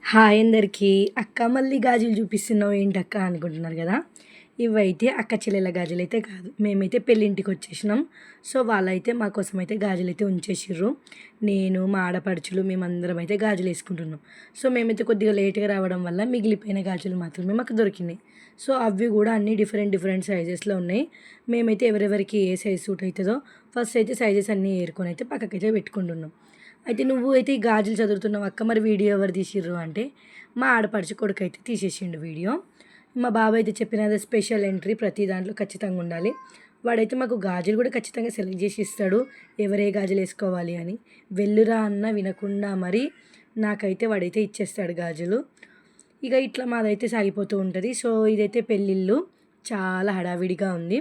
Hi అందరికీ. అక్క మళ్ళీ గాజులు చూపిస్తున్నావు ఏంటక్క అనుకుంటున్నారు కదా! ఇవైతే అక్క చెల్లెల గాజులైతే కాదు. మేమైతే పెళ్ళింటికి వచ్చేసినాం. సో, వాళ్ళైతే మా కోసమైతే గాజులైతే ఉంచేసిర్రు. నేను, మా ఆడపడుచులు మేమందరం అయితే గాజులేసుకుంటున్నాం. సో, మేమైతే కొద్దిగా లేట్‌గా రావడం వల్ల మిగిలిపోయిన గాజులు మాత్రమే మాకు దొరికినాయి. సో, అవి కూడా అన్నీ డిఫరెంట్ డిఫరెంట్ సైజెస్‌లో ఉన్నాయి. మేమైతే ఎవరెవరికి ఏ సైజ్ సూట్ అయితదో ఫస్ట్ అయితే సైజెస్ అన్నీ ఏరుకొని అయితే పక్కకైతే పెట్టుకుంటున్నాం. అయితే నువ్వు అయితే ఈ గాజులు చదువుతున్నావు అక్క, మరి వీడియో ఎవరు తీసిర్రు అంటే మా ఆడపడుచు కొడుకు అయితే తీసేసిండు వీడియో. మా బాబాయ్ అయితే చెప్పిన అదే స్పెషల్ ఎంట్రీ ప్రతి దాంట్లో ఖచ్చితంగా ఉండాలి. వాడైతే మాకు గాజులు కూడా ఖచ్చితంగా సెలెక్ట్ చేసి ఇస్తాడు, ఎవరే గాజులు వేసుకోవాలి అని. వెళ్ళురా అన్న వినకుండా మరి నాకైతే వాడైతే ఇచ్చేస్తాడు గాజులు. ఇక ఇట్లా మాదైతే సాగిపోతూ ఉంటుంది. సో, ఇదైతే పెళ్ళిళ్ళు చాలా హడావిడిగా ఉంది.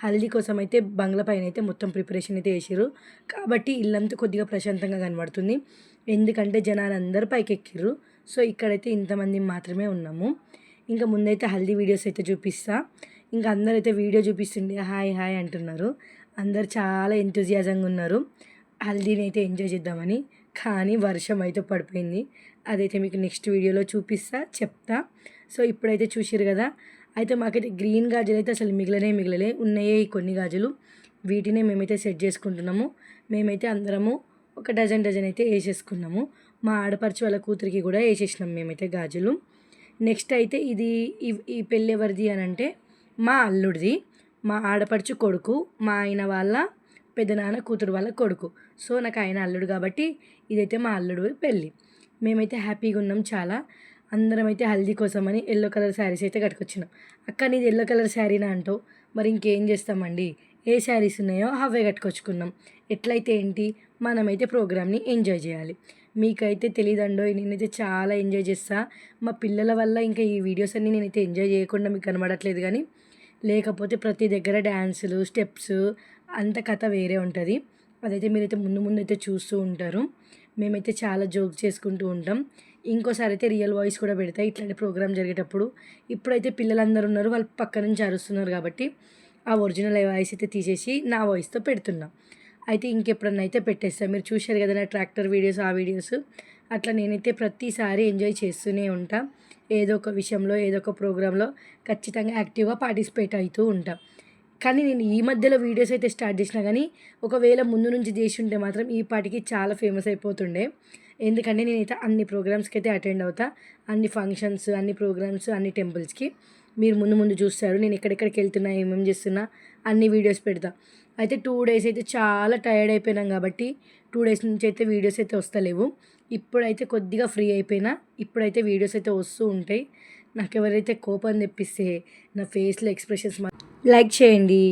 హల్దీ కోసం అయితే బంగ్లా పైన అయితే మొత్తం ప్రిపరేషన్ అయితే చేసిర్రు. కాబట్టి ఇల్లంతా కొద్దిగా ప్రశాంతంగా కనబడుతుంది. ఎందుకంటే జనాలందరూ పైకెక్కిర్రు. సో, ఇక్కడైతే ఇంతమంది మాత్రమే ఉన్నాము. ఇంకా ముందైతే హల్దీ వీడియోస్ అయితే చూపిస్తా. ఇంకా అందరైతే వీడియో చూపిస్తుండే హాయ్ హాయ్ అంటున్నారు. అందరు చాలా ఎంతూజియాజంగా ఉన్నారు హల్దీని అయితే ఎంజాయ్ చేద్దామని. కానీ వర్షం అయితే పడిపోయింది. అదైతే మీకు నెక్స్ట్ వీడియోలో చూపిస్తా, చెప్తా. సో, ఇప్పుడైతే చూసిర్రు కదా! అయితే మాకైతే గ్రీన్ గాజులు అయితే అసలు మిగలలే ఉన్నాయే ఈ కొన్ని గాజులు. వీటినే మేమైతే సెట్ చేసుకుంటున్నాము. మేమైతే అందరము ఒక డజన్ అయితే వేసేసుకున్నాము. మా ఆడపడుచు వాళ్ళ కూతురికి కూడా వేసేసినాం మేమైతే గాజులు. నెక్స్ట్ అయితే ఇది ఈ పెళ్ళి ఎవరిది అని అంటే మా అల్లుడిది. మా ఆడపడుచు కొడుకు, మా ఆయన వాళ్ళ పెదనాన్న కూతురు వాళ్ళ కొడుకు. సో, నాకు ఆయన అల్లుడు కాబట్టి ఇదైతే మా అల్లుడు పెళ్ళి. మేమైతే హ్యాపీగా ఉన్నాం చాలా. అందరం అయితే హల్దీ కోసమని యెల్లో కలర్ శారీస్ అయితే కట్టుకొచ్చినాం. అక్క నీది యెల్లో కలర్ శారీనా అంటావు, మరి ఇంకేం చేస్తామండి, ఏ శారీస్ ఉన్నాయో అవే కట్టుకొచ్చుకున్నాం. ఎట్లయితే ఏంటి, మనమైతే ప్రోగ్రామ్ని ఎంజాయ్ చేయాలి. మీకైతే తెలీదండో, నేనైతే చాలా ఎంజాయ్ చేస్తా. మా పిల్లల వల్ల ఇంకా ఈ వీడియోస్ అన్నీ నేనైతే ఎంజాయ్ చేయకుండా మీకు కనబడట్లేదు కానీ, లేకపోతే ప్రతి దగ్గర డ్యాన్సులు స్టెప్స్ అంత కథ వేరే ఉంటుంది. అదైతే మీరైతే ముందు అయితే చూస్తూ ఉంటారు. మేమైతే చాలా జోక్ చేసుకుంటూ ఉంటాం. ఇంకోసారి అయితే రియల్ వాయిస్ కూడా పెడతాయి ఇట్లాంటి ప్రోగ్రామ్ జరిగేటప్పుడు. ఇప్పుడైతే పిల్లలందరూ ఉన్నారు, వాళ్ళు పక్క నుంచి అరుస్తున్నారు కాబట్టి ఆ ఒరిజినల్ వాయిస్ అయితే తీసేసి నా వాయిస్తో పెడుతున్నా. అయితే ఇంకెప్పుడన్నా అయితే పెట్టేస్తాను. మీరు చూశారు కదా నా ట్రాక్టర్ వీడియోస్, ఆ వీడియోస్. అట్లా నేనైతే ప్రతిసారి ఎంజాయ్ చేస్తూనే ఉంటా. ఏదో ఒక విషయంలో ఏదో ఒక ప్రోగ్రాంలో ఖచ్చితంగా యాక్టివ్గా పార్టిసిపేట్ అవుతూ ఉంటా. కానీ నేను ఈ మధ్యలో వీడియోస్ అయితే స్టార్ట్ చేసినా కానీ ఒకవేళ ముందు నుంచి చేసి ఉంటే మాత్రం ఈ పాటికి చాలా ఫేమస్ అయిపోతుండే. ఎందుకంటే నేనైతే అన్ని ప్రోగ్రామ్స్కి అయితే అటెండ్ అవుతా, అన్ని ఫంక్షన్స్, అన్ని ప్రోగ్రామ్స్, అన్ని టెంపుల్స్కి. మీరు ముందు చూస్తారు నేను ఎక్కడెక్కడికి వెళ్తున్నా, ఏమేమి చేస్తున్నా అన్ని వీడియోస్ పెడతా. అయితే 2 డేస్ అయితే చాలా టైర్డ్ అయిపోయినాం కాబట్టి 2 డేస్ నుంచి అయితే వీడియోస్ అయితే వస్తలేవు. ఇప్పుడైతే కొద్దిగా ఫ్రీ అయిపోయినా. ఇప్పుడైతే వీడియోస్ అయితే వస్తూ ఉంటాయి. నాకు ఎవరైతే కోపం తెప్పిస్తే నా ఫేస్లో ఎక్స్ప్రెషన్స్ లైక్ చేయండి.